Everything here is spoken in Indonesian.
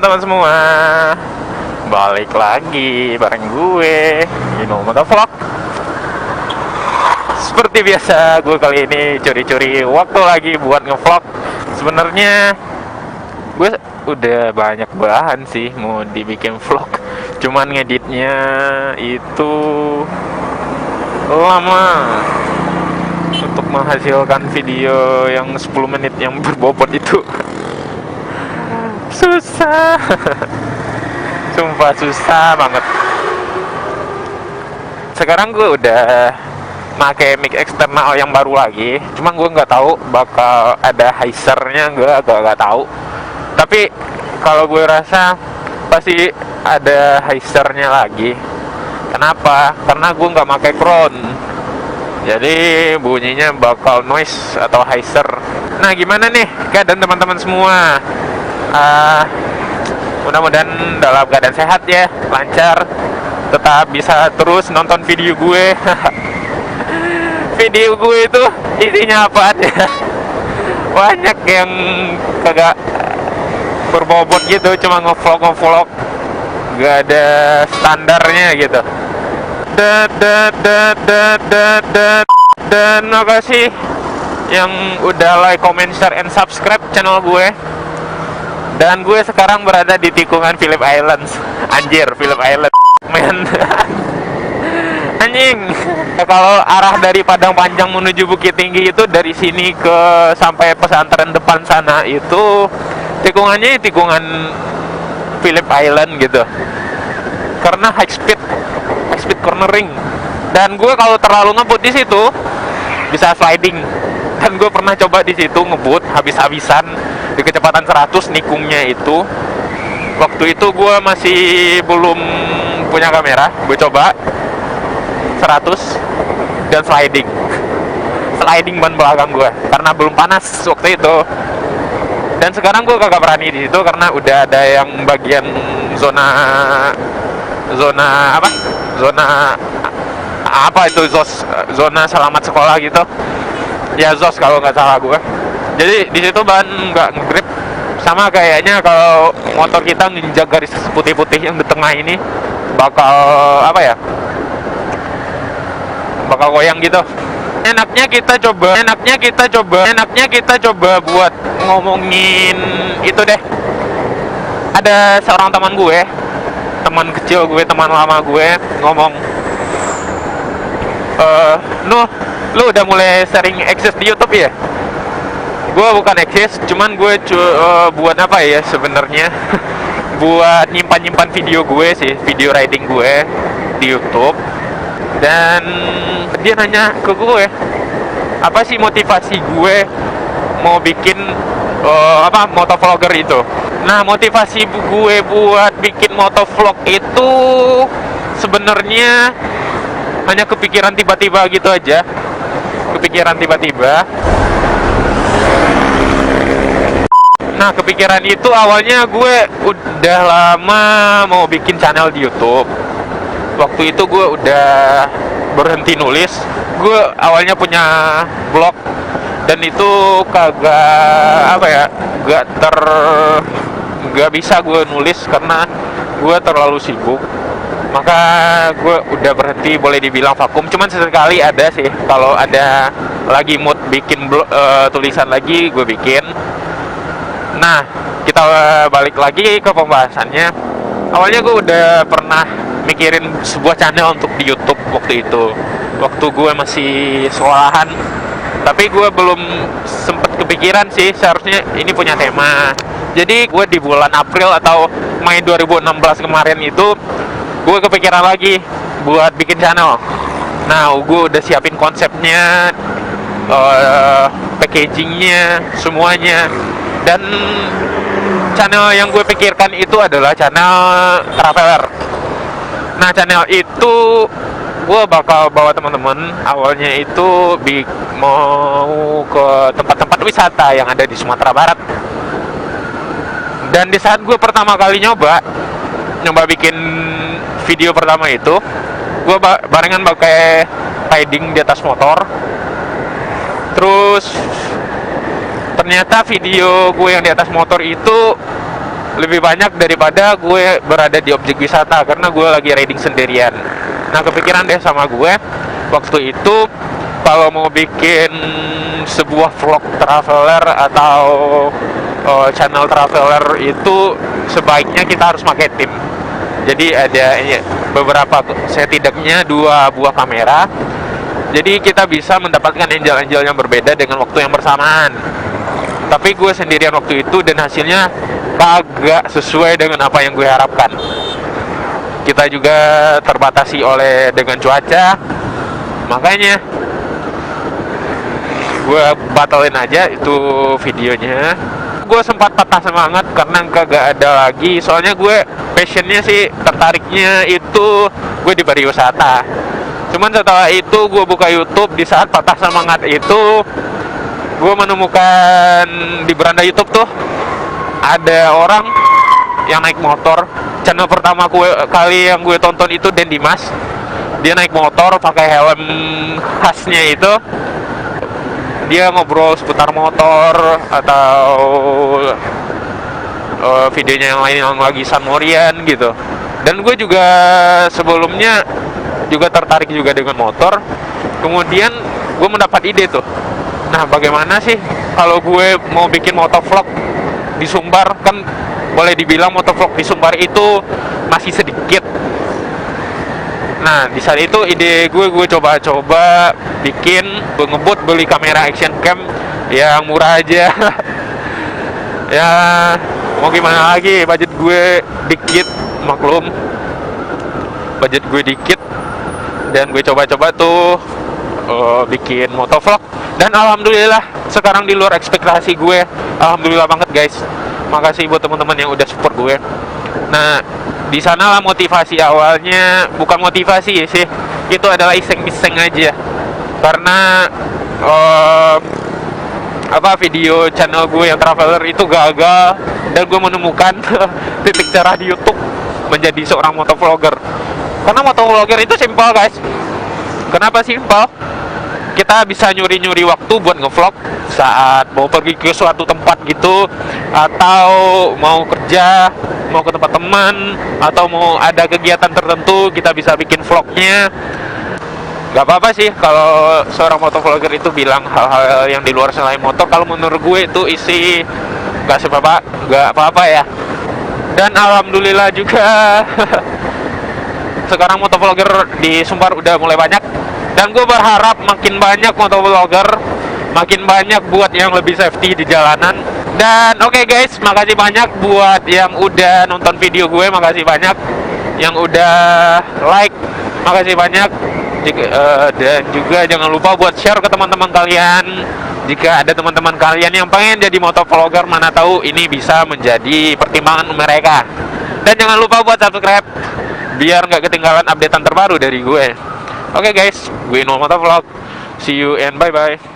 teman-teman semua, balik lagi bareng gue Gino Motovlog. Seperti biasa, gue kali ini curi-curi waktu lagi buat ngevlog. Sebenarnya gue udah banyak bahan sih mau dibikin vlog, cuman ngeditnya itu lama untuk menghasilkan video yang 10 menit yang berbobot itu. Susah. Sumpah susah banget. Sekarang gue udah pakai mic eksternal yang baru lagi, cuman gue nggak tahu bakal ada hysernya nggak tahu. Tapi kalau gue rasa pasti ada hysernya lagi. Kenapa? Karena gue nggak pakai crown, jadi bunyinya bakal noise atau hyser. Nah, gimana nih keadaan teman-teman semua? Mudah-mudahan dalam keadaan sehat ya, lancar, tetap bisa terus nonton video gue. Video gue itu isinya apa aja? Banyak yang kagak berbobot gitu, cuma ngevlog, gak ada standarnya gitu. Dan makasih yang udah like, comment, share, and subscribe channel gue. Dan gue sekarang berada di tikungan Phillip Islands. Anjir, Phillip Island, men. Anjing. Kalau arah dari Padang Panjang menuju Bukit Tinggi itu dari sini ke sampai pesantren depan sana itu tikungannya tikungan Phillip Island gitu. Karena high speed cornering. Dan gue kalau terlalu ngebut di situ bisa sliding. Dan gue pernah coba di situ ngebut habis-habisan di kecepatan 100 nikungnya itu. Waktu itu gue masih belum punya kamera, gue coba 100 dan sliding ban belakang gue karena belum panas waktu itu. Dan sekarang gue kagak berani di situ karena udah ada yang bagian zona apa itu, zona selamat sekolah gitu ya, ZOS kalau nggak salah gue. Jadi di situ ban nggak ngegrip, sama kayaknya kalau motor kita nginjak garis putih-putih yang di tengah ini bakal bakal goyang gitu. Enaknya kita coba buat ngomongin itu deh. Ada seorang teman gue, teman kecil gue, teman lama gue ngomong, lu udah mulai sering akses di YouTube ya? Gue bukan eksis, cuman gue buat apa ya sebenarnya? Buat nyimpan video gue sih, video riding gue di YouTube. Dan dia nanya ke gue, apa sih motivasi gue mau bikin motovlogger itu? Nah, motivasi gue buat bikin motovlog itu sebenarnya hanya kepikiran tiba-tiba gitu aja. Nah, kepikiran itu awalnya gue udah lama mau bikin channel di YouTube. Waktu itu gue udah berhenti nulis. Gue awalnya punya blog dan itu gak bisa gue nulis karena gue terlalu sibuk. Maka gue udah berhenti, boleh dibilang vakum. Cuman sesekali ada sih, kalau ada lagi mood bikin tulisan lagi, gue bikin. Nah, kita balik lagi ke pembahasannya. Awalnya gue udah pernah mikirin sebuah channel untuk di YouTube waktu itu, waktu gue masih sekolahan. Tapi gue belum sempet kepikiran sih, seharusnya ini punya tema. Jadi gue di bulan April atau Mei 2016 kemarin itu gue kepikiran lagi buat bikin channel. Nah, gue udah siapin konsepnya, packagingnya, semuanya. Dan channel yang gue pikirkan itu adalah channel traveler. Nah, channel itu gue bakal bawa teman-teman. Awalnya itu mau ke tempat-tempat wisata yang ada di Sumatera Barat. Dan di saat gue pertama kali nyoba bikin video pertama itu, gue barengan pakai riding di atas motor. Terus ternyata video gue yang di atas motor itu lebih banyak daripada gue berada di objek wisata, karena gue lagi riding sendirian. Nah, kepikiran deh sama gue waktu itu, kalau mau bikin sebuah vlog traveler atau channel traveler itu sebaiknya kita harus pakai tim. Jadi ada beberapa, setidaknya 2 buah kamera. Jadi kita bisa mendapatkan angle-angle yang berbeda dengan waktu yang bersamaan. Tapi gue sendirian waktu itu dan hasilnya kagak sesuai dengan apa yang gue harapkan. Kita juga terbatasi dengan cuaca, makanya gue batalin aja itu videonya. Gue sempat patah semangat karena kagak ada lagi, soalnya gue passionnya sih, tertariknya itu gue di pariwisata. Cuman setelah itu gue buka YouTube, di saat patah semangat itu gue menemukan di beranda YouTube tuh ada orang yang naik motor. Channel pertama kali yang gue tonton itu Den Dimas. Dia naik motor pakai helm khasnya itu. Dia ngobrol seputar motor atau videonya yang lain yang lagi San Morian gitu. Dan gue juga sebelumnya juga tertarik juga dengan motor. Kemudian gue mendapat ide tuh, nah bagaimana sih kalau gue mau bikin motovlog di Sumbar? Kan boleh dibilang motovlog di Sumbar itu masih sedikit. Nah, di saat itu ide gue coba-coba bikin, gue ngebut beli kamera action cam yang murah aja. Ya mau gimana lagi, budget gue dikit, maklum, budget gue dikit. Dan gue coba-coba tuh bikin motovlog, dan alhamdulillah sekarang di luar ekspektasi gue. Alhamdulillah banget guys, makasih buat teman-teman yang udah support gue. Nah, di sanalah motivasi awalnya, bukan motivasi sih, itu adalah iseng-iseng aja. Karena video channel gue yang traveler itu gagal, dan gue menemukan titik cerah di YouTube menjadi seorang motovlogger. Karena motovlogger itu simpel guys. Kenapa simpel? Kita bisa nyuri-nyuri waktu buat ngevlog saat mau pergi ke suatu tempat gitu, atau mau kerja, mau ke tempat teman, atau mau ada kegiatan tertentu, kita bisa bikin vlognya. Gak apa-apa sih kalau seorang motovlogger itu bilang hal-hal yang di luar selain motor. Kalau menurut gue itu isi gak apa-apa ya. Dan alhamdulillah juga sekarang motovlogger di Sumbar udah mulai banyak. Dan gue berharap makin banyak motovlogger, makin banyak buat yang lebih safety di jalanan. Dan oke guys, makasih banyak buat yang udah nonton video gue, makasih banyak yang udah like, makasih banyak. Dan juga jangan lupa buat share ke teman-teman kalian. Jika ada teman-teman kalian yang pengen jadi motovlogger, mana tahu ini bisa menjadi pertimbangan mereka. Dan jangan lupa buat subscribe biar nggak ketinggalan updatean terbaru dari gue. Oke guys, gue Inul Motovlog. See you and bye-bye.